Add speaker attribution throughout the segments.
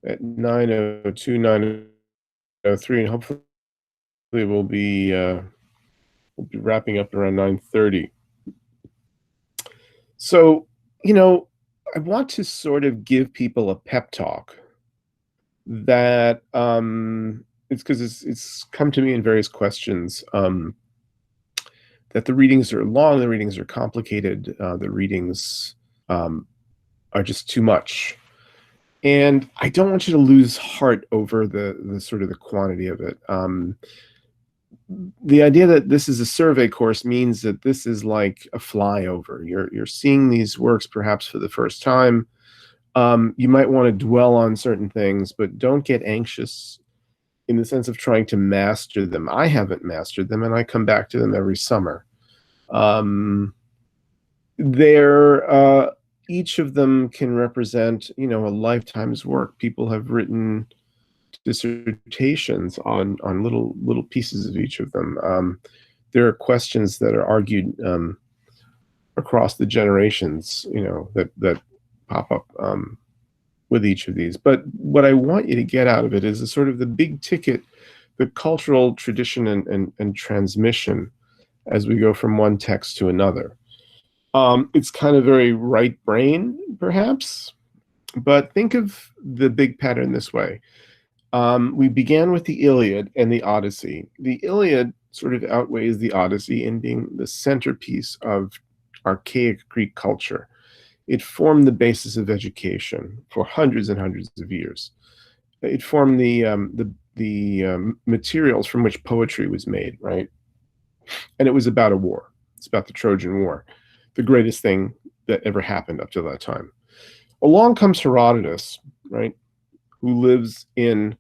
Speaker 1: at 9:02, 9:03, and hopefully we'll be wrapping up around 9:30. So, you know, I want to sort of give people a pep talk that it's because it's come to me in various questions, that the readings are long, the readings are complicated, the readings um, are just too much. And I don't want you to lose heart over the sort of the quantity of it. The idea that this is a survey course means that this is like a flyover. You're seeing these works perhaps for the first time. You might want to dwell on certain things, but don't get anxious in the sense of trying to master them. I haven't mastered them, and I come back to them every summer. Um, they're each of them can represent, a lifetime's work. People have written dissertations on little pieces of each of them. There are questions that are argued across the generations, that pop up with each of these. But what I want you to get out of it is a sort of the big ticket, the cultural tradition and transmission as we go from one text to another. It's kind of very right brain, perhaps, but think of the big pattern this way. We began with the Iliad and the Odyssey. The Iliad sort of outweighs the Odyssey in being the centerpiece of archaic Greek culture. It formed the basis of education for hundreds and hundreds of years. It formed the materials from which poetry was made, right? And it was about a war. It's about the Trojan War, the greatest thing that ever happened up to that time. Along comes Herodotus, right, who lives in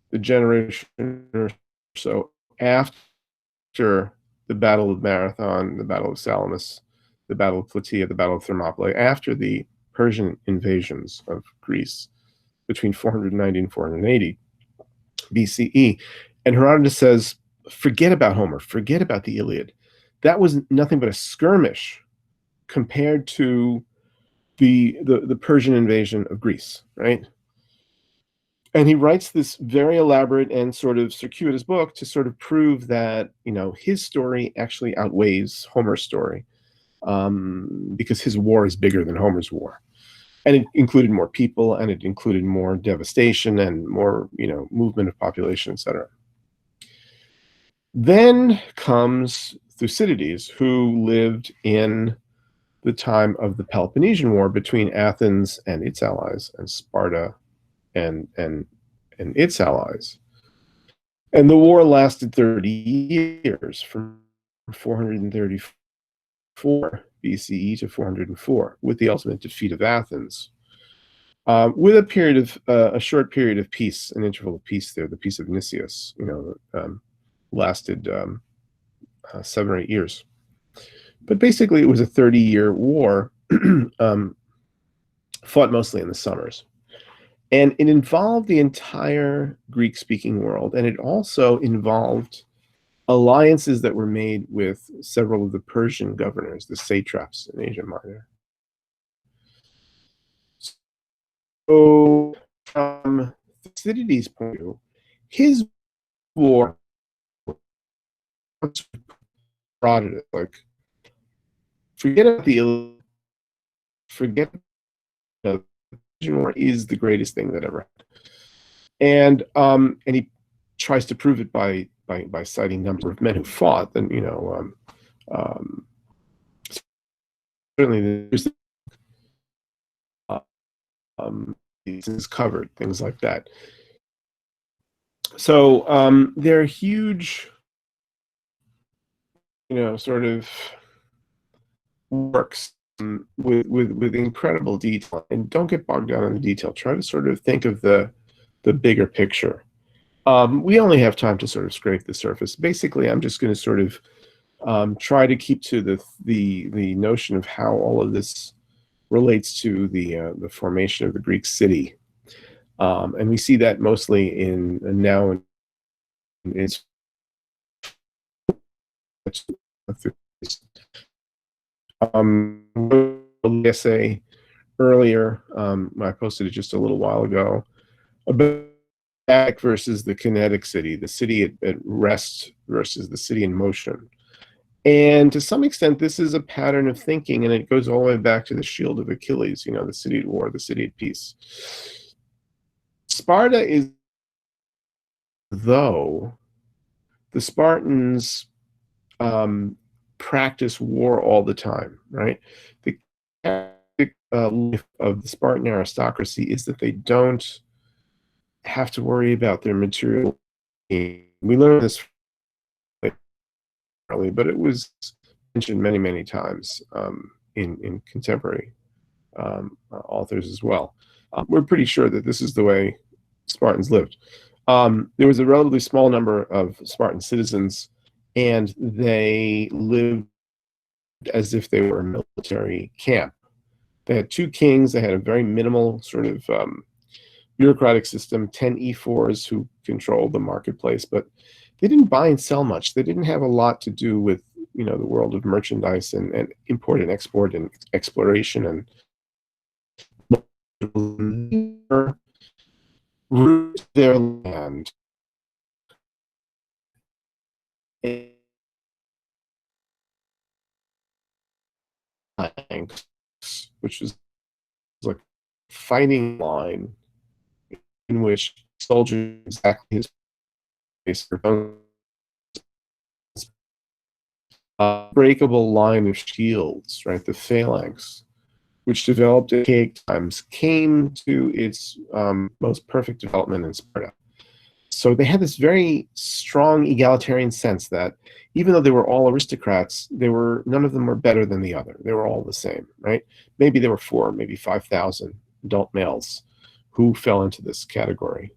Speaker 1: the generation or so after the Battle of Marathon, the Battle of Salamis, the Battle of Plataea, the Battle of Thermopylae, after the Persian invasions of Greece between 490 and 480 BCE. And Herodotus says, forget about Homer, forget about the Iliad. That was nothing but a skirmish compared to the Persian invasion of Greece, right? And he writes this very elaborate and sort of circuitous book to sort of prove that his story actually outweighs Homer's story, because his war is bigger than Homer's war, and it included more people, and it included more devastation and more movement of population, etc. Then comes Thucydides, who lived in the time of the Peloponnesian War between Athens and its allies, and Sparta and its allies. And the war lasted 30 years, from 434 BCE to 404, with the ultimate defeat of Athens, with a short period of peace, an interval of peace there, the Peace of Nicias, lasted 7 or 8 years. But basically, it was a 30-year war, fought mostly in the summers. And it involved the entire Greek-speaking world, and it also involved alliances that were made with several of the Persian governors, the satraps in Asia Minor. So, from Thucydides' point of view, his war brought it like, forget about forget the Persian War is the greatest thing that ever happened. And he tries to prove it by citing number of men who fought. And certainly there's things covered, things like that. So they're huge, sort of works with incredible detail. And don't get bogged down in the detail. Try to sort of think of the bigger picture. We only have time to sort of scrape the surface. Basically, I'm just going to sort of try to keep to the notion of how all of this relates to the formation of the Greek city, and we see that mostly in its essay earlier. I posted it just a little while ago. about static versus the kinetic city, the city at rest versus the city in motion. And to some extent, this is a pattern of thinking, and it goes all the way back to the shield of Achilles, the city at war, the city at peace. Sparta is, though, the Spartans practice war all the time, right? The life of the Spartan aristocracy is that they don't have to worry about their material. We learned this early, but it was mentioned many, many times in contemporary authors as well. We're pretty sure that this is the way Spartans lived. There was a relatively small number of Spartan citizens, and they lived as if they were a military camp. They had 2 kings. They had a very minimal sort of bureaucratic system, 10 ephors who controlled the marketplace, but they didn't buy and sell much. They didn't have a lot to do with the world of merchandise and import and export and exploration and root their land, which was like a fighting line in which soldiers exactly his face breakable line of shields, right? The phalanx, which developed in archaic times, came to its most perfect development in Sparta. So they had this very strong egalitarian sense that even though they were all aristocrats, none of them were better than the other. They were all the same, right? Maybe there were 4, maybe 5,000 adult males who fell into this category.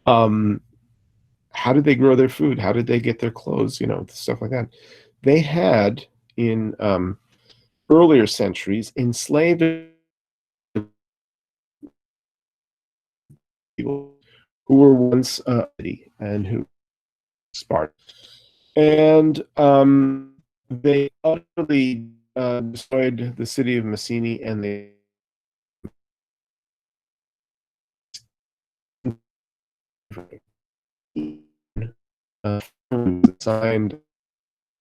Speaker 1: How did they grow their food? How did they get their clothes? Stuff like that. They had, in earlier centuries, enslaved people who were once and who Sparta, and they utterly destroyed the city of Messene, and they assigned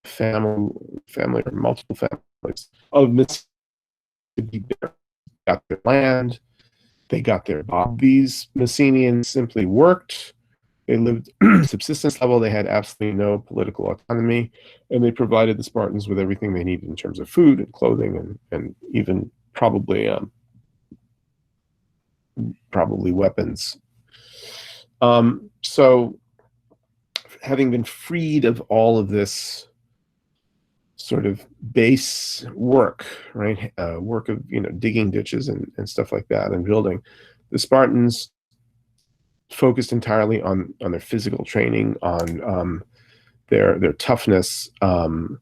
Speaker 1: family or multiple families of Messene to be there. Got their land, they got their these Messenians simply worked. They lived subsistence level. They had absolutely no political autonomy, and they provided the Spartans with everything they needed in terms of food and clothing and even probably weapons. So having been freed of all of this sort of base work, right? Work of digging ditches and stuff like that and building, the Spartans focused entirely on their physical training, on their toughness, and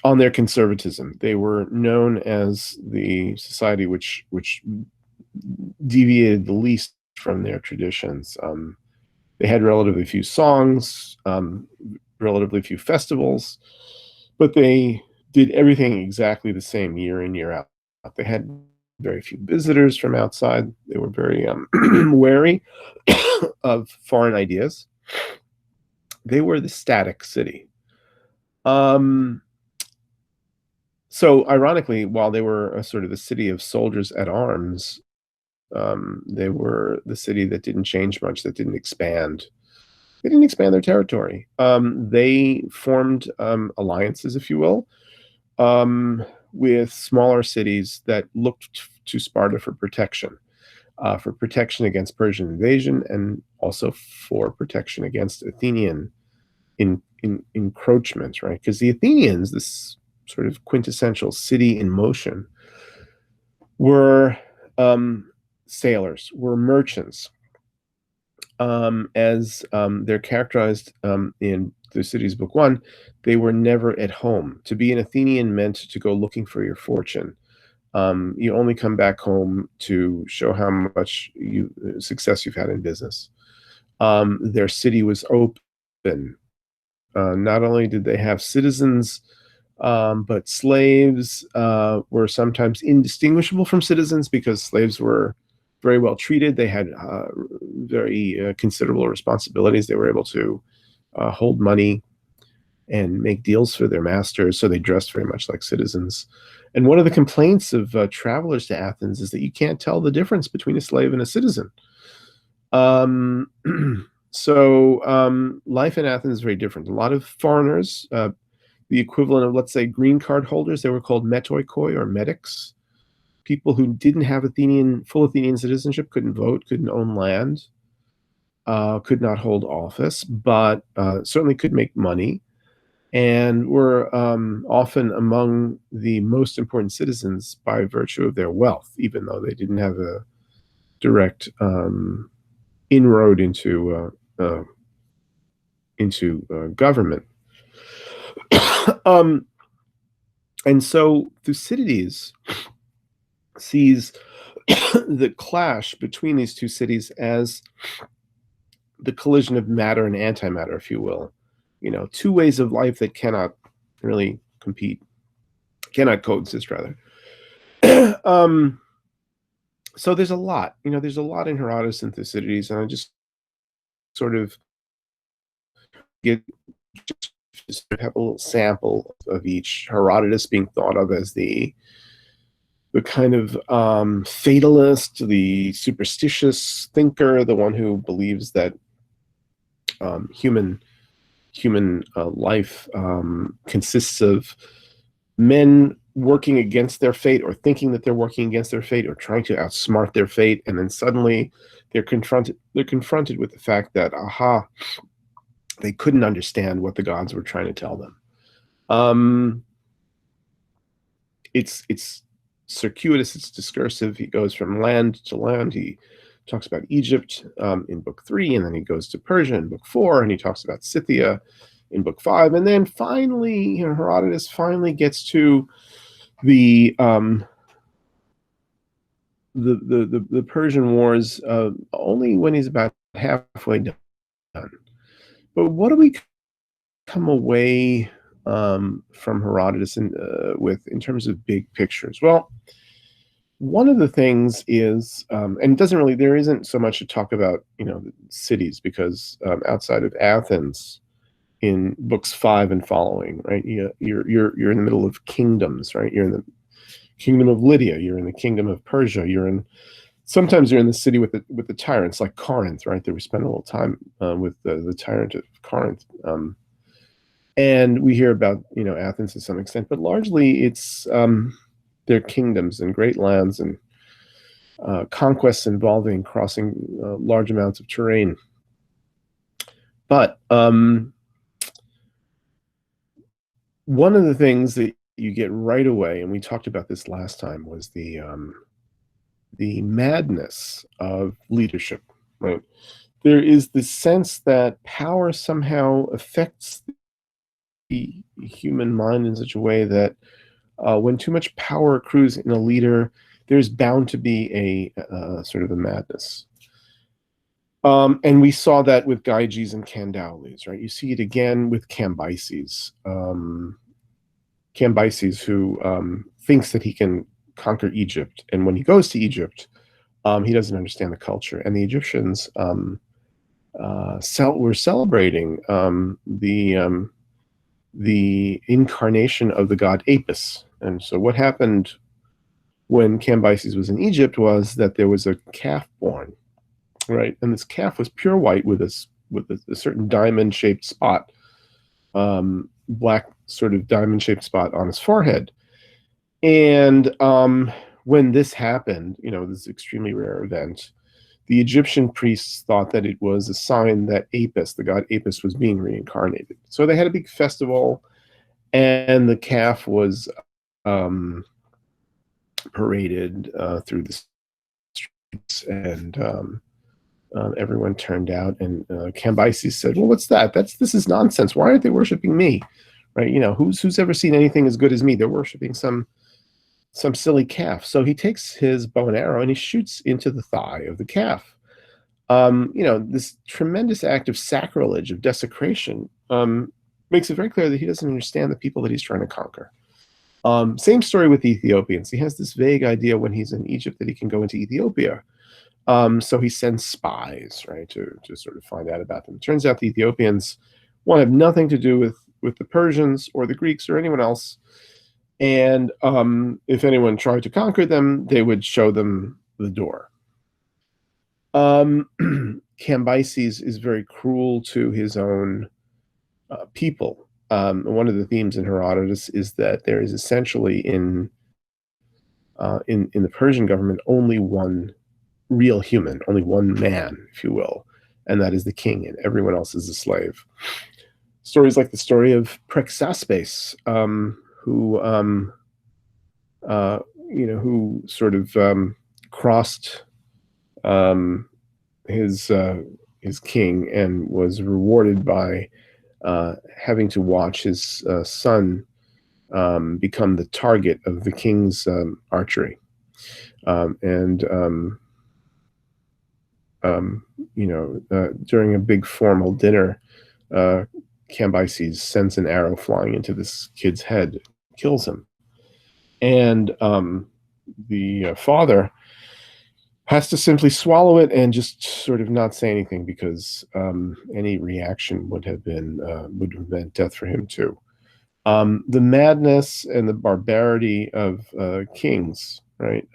Speaker 1: on their conservatism. They were known as the society which deviated the least from their traditions. They had relatively few songs, relatively few festivals, but they did everything exactly the same year in, year out. They had very few visitors from outside. They were very wary of foreign ideas. They were the static city. So ironically, while they were a sort of the city of soldiers at arms, they were the city that didn't change much, that didn't expand. They didn't expand their territory. They formed alliances, if you will, with smaller cities that looked to Sparta for protection against Persian invasion, and also for protection against Athenian encroachment, right? Because the Athenians, this sort of quintessential city in motion, were sailors, were merchants. As they're characterized in Thucydides' Book 1, they were never at home. To be an Athenian meant to go looking for your fortune. You only come back home to show how much success you've had in business. Their city was open. Not only did they have citizens, but slaves were sometimes indistinguishable from citizens, because slaves were very well treated. They had very considerable responsibilities. They were able to hold money and make deals for their masters, so they dressed very much like citizens. And one of the complaints of travelers to Athens is that you can't tell the difference between a slave and a citizen. Um, life in Athens is very different. A lot of foreigners, the equivalent of, let's say, green card holders, they were called metoikoi or medics. People who didn't have full Athenian citizenship, couldn't vote, couldn't own land, could not hold office, but certainly could make money, and were often among the most important citizens by virtue of their wealth, even though they didn't have a direct inroad into government. And so Thucydides sees the clash between these two cities as the collision of matter and antimatter, if you will. Two ways of life that cannot really cannot coexist, rather. So there's a lot, there's a lot in Herodotus and Thucydides, and I just sort of have a little sample of each. Herodotus being thought of as the kind of fatalist, the superstitious thinker, the one who believes that human life consists of men working against their fate, or thinking that they're working against their fate, or trying to outsmart their fate, and then suddenly they're confronted with the fact that they couldn't understand what the gods were trying to tell them. It's circuitous, it's discursive. He goes from land to land. He talks about Egypt in book 3, and then he goes to Persia in book 4, and he talks about Scythia in book 5, and then finally, Herodotus finally gets to the Persian Wars only when he's about halfway done. But what do we come away from Herodotus with in terms of big pictures? Well, one of the things is, and it doesn't really, there isn't so much to talk about, cities, because outside of Athens, in books 5 and following, right, you're in the middle of kingdoms, right? You're in the kingdom of Lydia, you're in the kingdom of Persia, sometimes you're in the city with the tyrants, like Corinth, right? There we spend a little time with the tyrant of Corinth, and we hear about Athens to some extent, but largely it's their kingdoms and great lands and conquests involving crossing large amounts of terrain. But one of the things that you get right away, and we talked about this last time, was the madness of leadership, right? There is this sense that power somehow affects the human mind in such a way that when too much power accrues in a leader, there's bound to be a sort of a madness. And we saw that with Gyges and Candaules, right? You see it again with Cambyses. Cambyses, who thinks that he can conquer Egypt, and when he goes to Egypt, he doesn't understand the culture. And the Egyptians were celebrating the incarnation of the god Apis. And so what happened when Cambyses was in Egypt was that there was a calf born, right? And this calf was pure white with a certain diamond-shaped spot, black sort of diamond-shaped spot on his forehead. And when this happened, this extremely rare event, the Egyptian priests thought that it was a sign that Apis, the god Apis, was being reincarnated. So they had a big festival, and the calf was paraded through the streets, and everyone turned out, and Cambyses said, well, what's that? This is nonsense. Why aren't they worshiping me? Right? Who's ever seen anything as good as me? They're worshiping some silly calf. So he takes his bow and arrow and he shoots into the thigh of the calf. This tremendous act of sacrilege, of desecration, makes it very clear that he doesn't understand the people that he's trying to conquer. Same story with the Ethiopians. He has this vague idea when he's in Egypt that he can go into Ethiopia. So he sends spies, right, to sort of find out about them. It turns out the Ethiopians want to have nothing to do with the Persians or the Greeks or anyone else. And if anyone tried to conquer them, they would show them the door. Cambyses is very cruel to his own people. One of the themes in Herodotus is that there is essentially in the Persian government only one real human, only one man, if you will, and that is the king, and everyone else is a slave. Stories like the story of Prexaspes, who who sort of crossed his king and was rewarded by having to watch his son become the target of the king's archery. During a big formal dinner, Cambyses sends an arrow flying into this kid's head, kills him. And the father has to simply swallow it and just sort of not say anything, because any reaction would have meant death for him too. The madness and the barbarity of kings, right?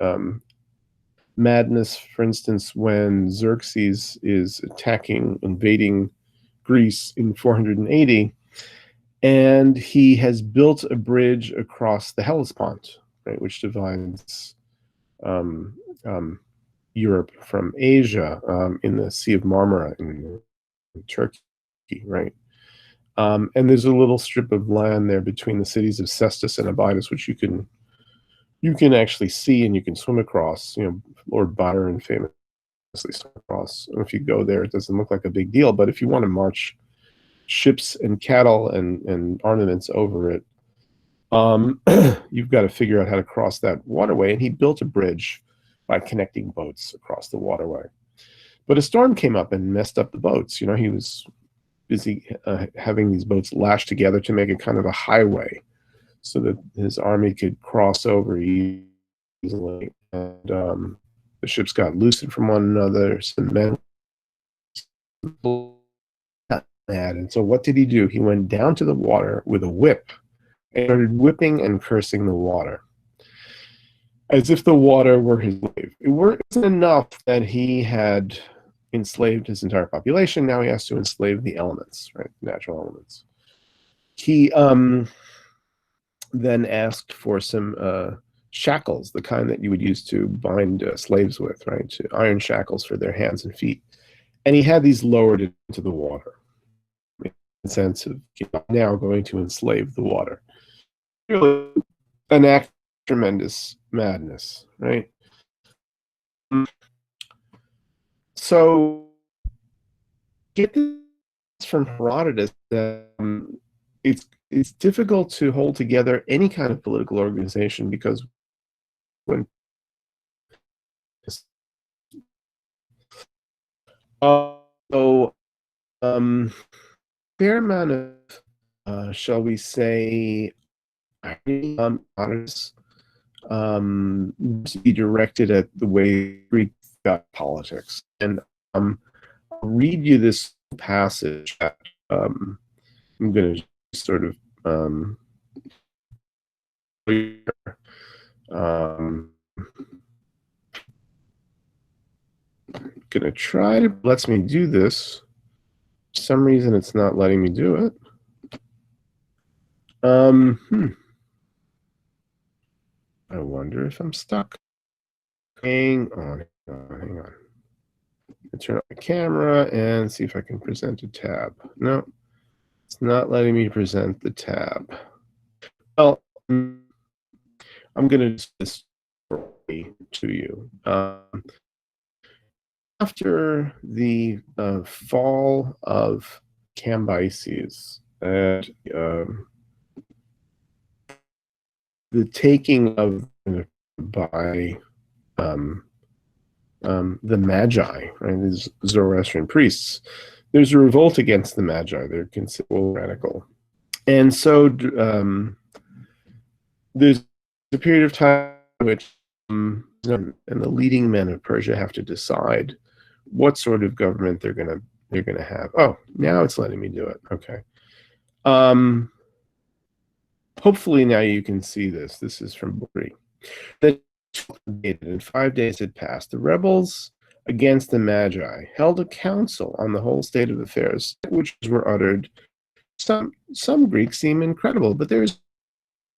Speaker 1: Madness, for instance, when Xerxes is invading Greece in 480, and he has built a bridge across the Hellespont, right, which divides Europe from Asia, in the Sea of Marmara in Turkey, right? And there's a little strip of land there between the cities of Cestus and Abydos, which you can actually see and you can swim across. Lord Byron famously swam across. And if you go there, it doesn't look like a big deal, but if you want to march ships and cattle and armaments over it, you've got to figure out how to cross that waterway. And he built a bridge by connecting boats across the waterway. But a storm came up and messed up the boats. He was busy having these boats lashed together to make it kind of a highway so that his army could cross over easily. And the ships got loosened from one another. Some men got mad. And so what did he do? He went down to the water with a whip and started whipping and cursing the water, as if the water were his slave. It wasn't enough that he had enslaved his entire population. Now he has to enslave the elements, right? Natural elements. He then asked for some shackles, the kind that you would use to bind slaves with, right? Iron shackles for their hands and feet. And he had these lowered into the water, in the sense of now going to enslave the water. Really an act of tremendous madness, right? So get this from Herodotus that it's difficult to hold together any kind of political organization, because when fair amount of shall we say honest to be directed at the way Greek got politics. And I'll read you this passage that I'm going to sort of gonna try to lets me do this. For some reason it's not letting me do it. I wonder if I'm stuck. Hang on. I turn on the camera and see if I can present a tab. No, it's not letting me present the tab. Well, I'm going to do this to you. After the fall of Cambyses and the taking of by the Magi, right, these Zoroastrian priests, there's a revolt against the Magi. They're considered radical. And so there's a period of time in which and the leading men of Persia have to decide what sort of government they're gonna have. Oh, now it's letting me do it. Okay. Hopefully now you can see this. This is from Buri. And 5 days had passed. The rebels against the Magi held a council on the whole state of affairs, which were uttered. Some Greeks seem incredible, but there is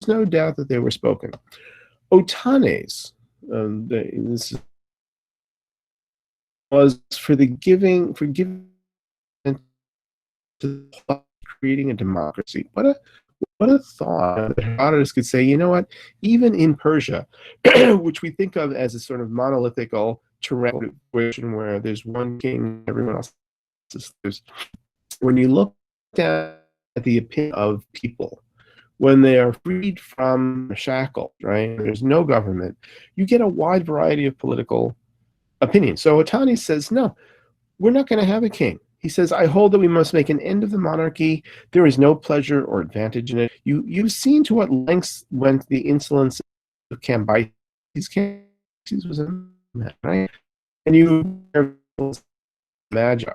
Speaker 1: no doubt that they were spoken. Otanes, this was for giving to creating a democracy. What a thought that Herodotus could say, you know what, even in Persia, which we think of as a sort of monolithical tyrannical situation where there's one king, everyone else is, when you look down at the opinion of people, when they are freed from shackles, right, there's no government, you get a wide variety of political opinions. So Otanes says, no, we're not going to have a king. He says, I hold that we must make an end of the monarchy. There is no pleasure or advantage in it. You've seen to what lengths went the insolence of Cambyses. Cambyses was a man, right? And you Magi.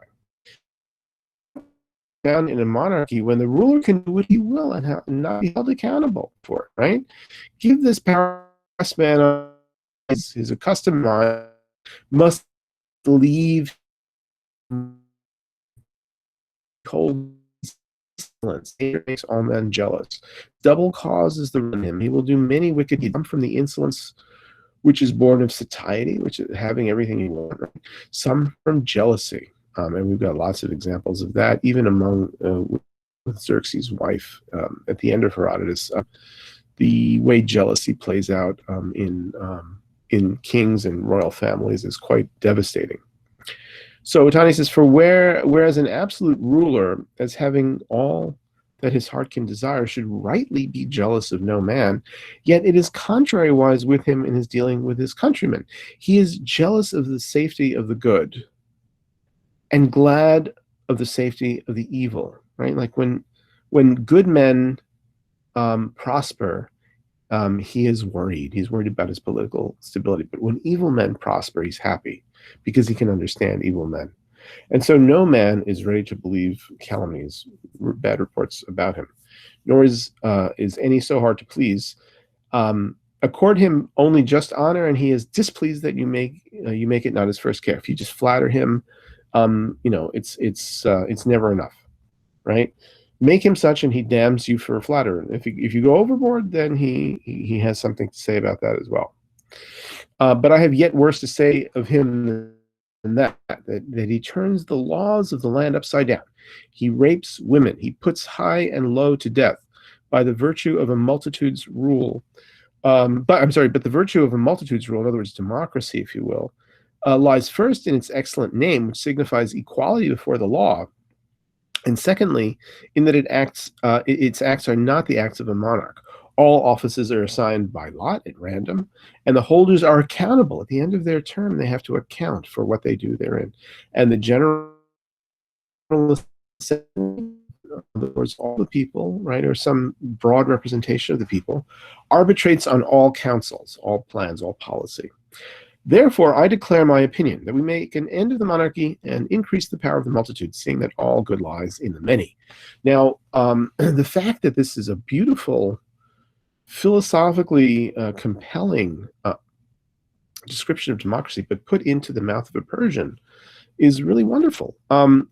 Speaker 1: Down in a monarchy when the ruler can do what he will and not be held accountable for it, right? Give this power man his accustomed mind, must leave cold silence. It makes all men jealous. Double cause is the run him. He will do many wicked deeds. Some from the insolence which is born of satiety, which is having everything you want. Right? Some from jealousy, and we've got lots of examples of that, even among with Xerxes' wife at the end of Herodotus. The way jealousy plays out in kings and royal families is quite devastating. So Otanes says, whereas an absolute ruler, as having all that his heart can desire, should rightly be jealous of no man, yet it is contrariwise with him in his dealing with his countrymen. He is jealous of the safety of the good and glad of the safety of the evil, right? Like when good men prosper, he is worried. He's worried about his political stability. But when evil men prosper, he's happy because he can understand evil men. And so no man is ready to believe calumnies, bad reports about him, nor is any so hard to please. Accord him only just honor, and he is displeased that you make it not his first care. If you just flatter him, it's never enough, right? Make him such, and he damns you for flatterer. If you go overboard, then he has something to say about that as well. But I have yet worse to say of him than that he turns the laws of the land upside down. He rapes women. He puts high and low to death by the virtue of a multitude's rule. But the virtue of a multitude's rule, in other words, democracy, if you will, lies first in its excellent name, which signifies equality before the law. And secondly, in that its acts are not the acts of a monarch. All offices are assigned by lot at random, and the holders are accountable. At the end of their term, they have to account for what they do therein. And the general assembly, in other words, all the people, right, or some broad representation of the people, arbitrates on all councils, all plans, all policy. Therefore, I declare my opinion that we make an end of the monarchy and increase the power of the multitude, seeing that all good lies in the many. Now, the fact that this is a beautiful, philosophically compelling description of democracy, but put into the mouth of a Persian, is really wonderful. And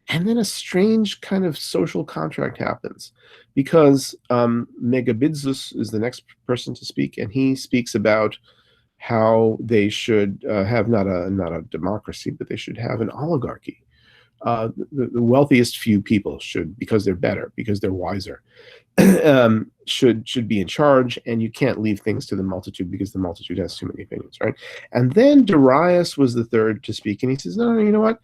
Speaker 1: then a strange kind of social contract happens, because Megabizus is the next person to speak, and he speaks about how they should have not a democracy, but they should have an oligarchy. The wealthiest few people should, because they're better, because they're wiser, should be in charge, and you can't leave things to the multitude because the multitude has too many opinions, right? And then Darius was the third to speak, and he says, no, you know what?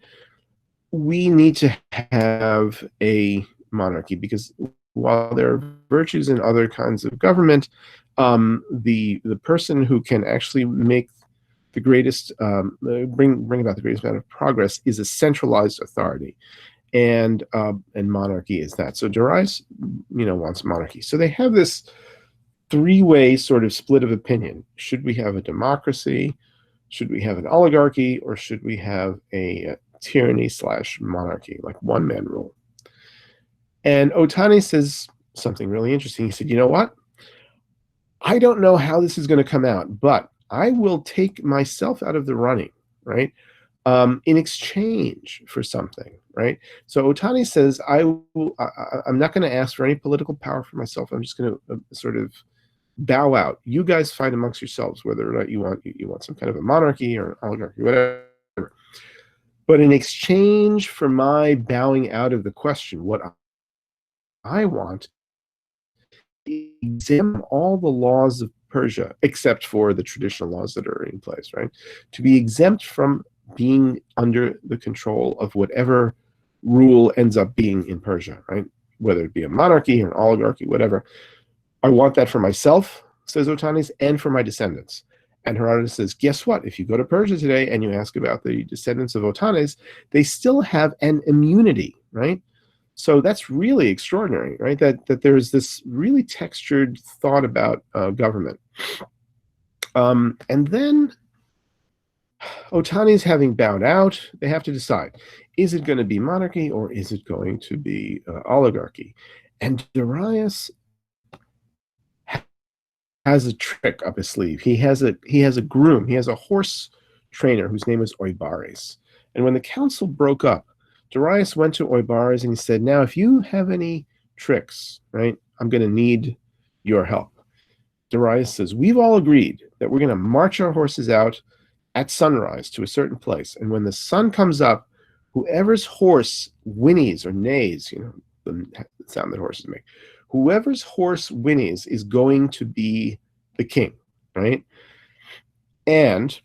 Speaker 1: We need to have a monarchy, because while there are virtues in other kinds of government, the person who can actually make the greatest bring about the greatest amount of progress is a centralized authority, and monarchy is that. So Darius, wants monarchy. So they have this three-way sort of split of opinion. Should we have a democracy? Should we have an oligarchy? Or should we have a tyranny / monarchy, like one-man rule? And Otani says something really interesting. He said, you know what? I don't know how this is going to come out, but I will take myself out of the running, right? In exchange for something, right? So Otani says, I'm not going to ask for any political power for myself. I'm just going to sort of bow out. You guys fight amongst yourselves whether or not you want some kind of a monarchy or an oligarchy, whatever. But in exchange for my bowing out of the question, what I want is examine all the laws of Persia, except for the traditional laws that are in place, right? To be exempt from being under the control of whatever rule ends up being in Persia, right? Whether it be a monarchy or an oligarchy, whatever. I want that for myself, says Otani, and for my descendants. And Herodotus says, guess what? If you go to Persia today and you ask about the descendants of Otani, they still have an immunity, right? So that's really extraordinary, right? That there's this really textured thought about government. And then Otani's having bowed out, they have to decide, is it going to be monarchy or is it going to be oligarchy? And Darius has a trick up his sleeve. He has a groom, he has a horse trainer whose name is Oibares. And when the council broke up, Darius went to Oibares and he said, now, if you have any tricks, right, I'm going to need your help. Darius says, we've all agreed that we're going to march our horses out at sunrise to a certain place. And when the sun comes up, whoever's horse whinnies or neighs, you know, the sound that horses make, whoever's horse whinnies is going to be the king, right? And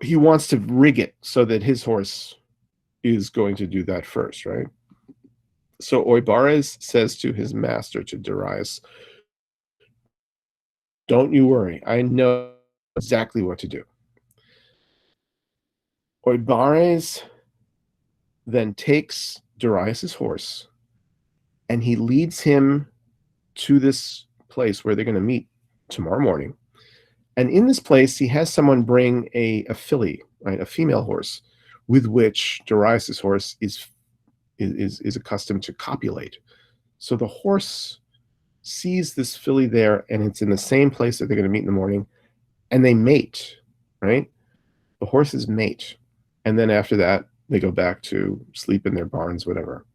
Speaker 1: he wants to rig it so that his horse is going to do that first, right? So Oibares says to his master, to Darius, don't you worry, I know exactly what to do. Oibares then takes Darius's horse and he leads him to this place where they're going to meet tomorrow morning. And in this place, he has someone bring a filly, right, a female horse, with which Darius's horse is accustomed to copulate. So the horse sees this filly there, and it's in the same place that they're going to meet in the morning, and they mate, right? The horses mate. And then after that, they go back to sleep in their barns, whatever.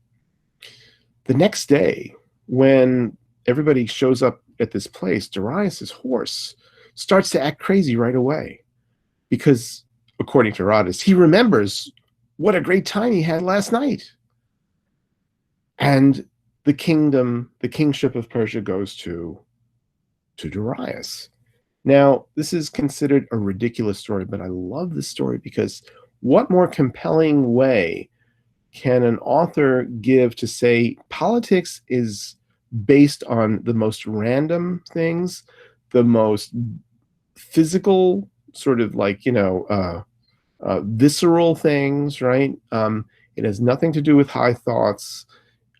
Speaker 1: The next day, when everybody shows up at this place, Darius's horse starts to act crazy right away because, according to Herodotus, he remembers what a great time he had last night. And the kingship of Persia goes to Darius. Now, this is considered a ridiculous story, but I love this story because what more compelling way can an author give to say politics is based on the most random things, the most physical, sort of like, visceral things, right? It has nothing to do with high thoughts.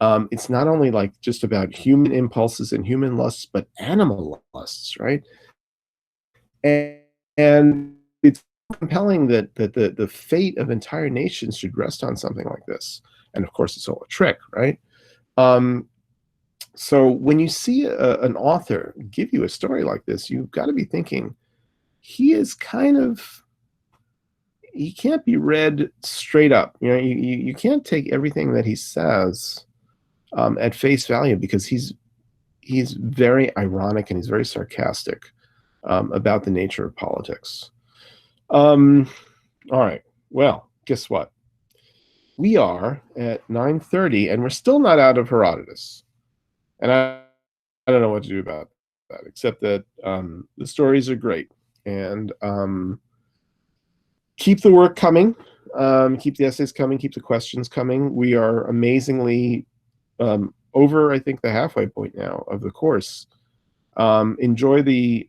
Speaker 1: It's not only like just about human impulses and human lusts, but animal lusts, right? And it's compelling that the fate of entire nations should rest on something like this. And of course, it's all a trick, right? So when you see an author give you a story like this, you've got to be thinking, he can't be read straight up. You know, you can't take everything that he says at face value, because he's very ironic and he's very sarcastic about the nature of politics. All right. Well, guess what? We are at 9:30 and we're still not out of Herodotus. And I don't know what to do about that, except that the stories are great. And keep the work coming. Keep the essays coming. Keep the questions coming. We are amazingly over, I think, the halfway point now of the course. Enjoy the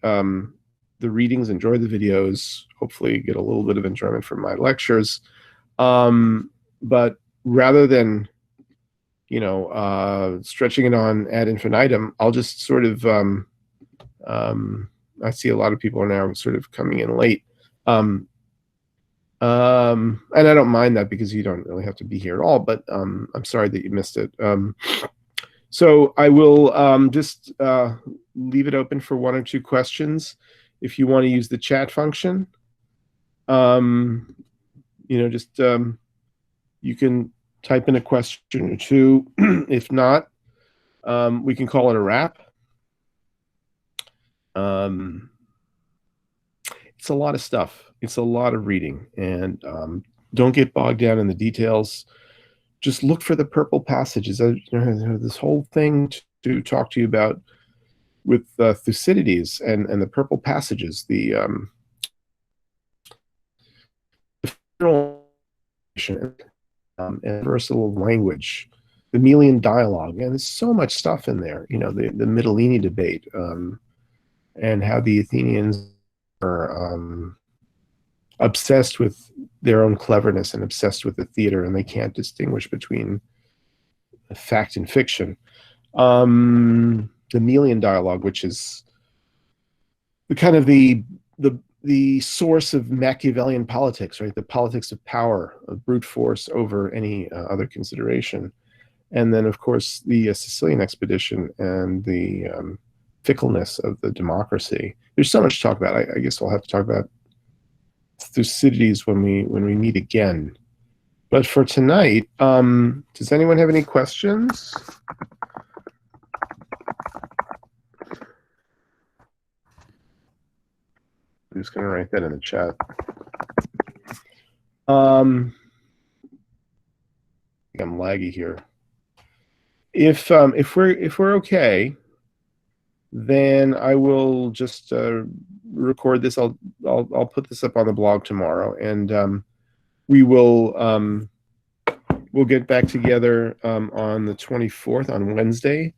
Speaker 1: readings, enjoy the videos, hopefully get a little bit of enjoyment from my lectures. But rather than, stretching it on ad infinitum, I'll just sort of I see a lot of people are now sort of coming in late. And I don't mind that because you don't really have to be here at all, but I'm sorry that you missed it. So I will just leave it open for one or two questions. If you want to use the chat function, just you can type in a question or two. If not, we can call it a wrap. It's a lot of stuff. It's a lot of reading, and don't get bogged down in the details. Just look for the purple passages. This whole thing to talk to you about with Thucydides and the purple passages, the and versatile language, the Melian dialogue, and there's so much stuff in there. The Mytilene debate, and how the Athenians are obsessed with their own cleverness and obsessed with the theater, and they can't distinguish between fact and fiction. The Melian dialogue, which is the kind of the source of Machiavellian politics, right? The politics of power, of brute force over any other consideration. And then, of course, the Sicilian expedition and the fickleness of the democracy. There's so much to talk about. I guess we'll have to talk about Thucydides when we meet again. But for tonight, does anyone have any questions? I'm just going to write that in the chat. I'm laggy here. If we're okay, then I will just record this. I'll put this up on the blog tomorrow, and we'll get back together on the 24th, on Wednesday.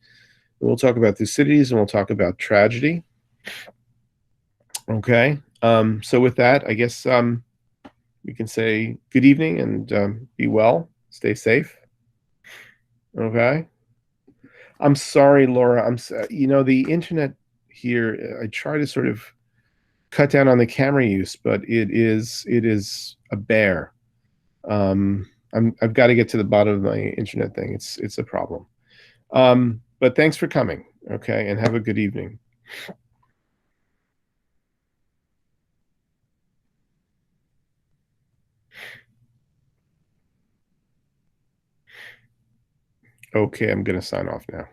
Speaker 1: We'll talk about Thucydides and we'll talk about tragedy. Okay. So with that, I guess we can say good evening and be well. Stay safe. Okay. I'm sorry, Laura. The internet here, I try to sort of cut down on the camera use, but it is a bear. I've got to get to the bottom of my internet thing. It's a problem. But thanks for coming. Okay. And have a good evening. Okay. I'm going to sign off now.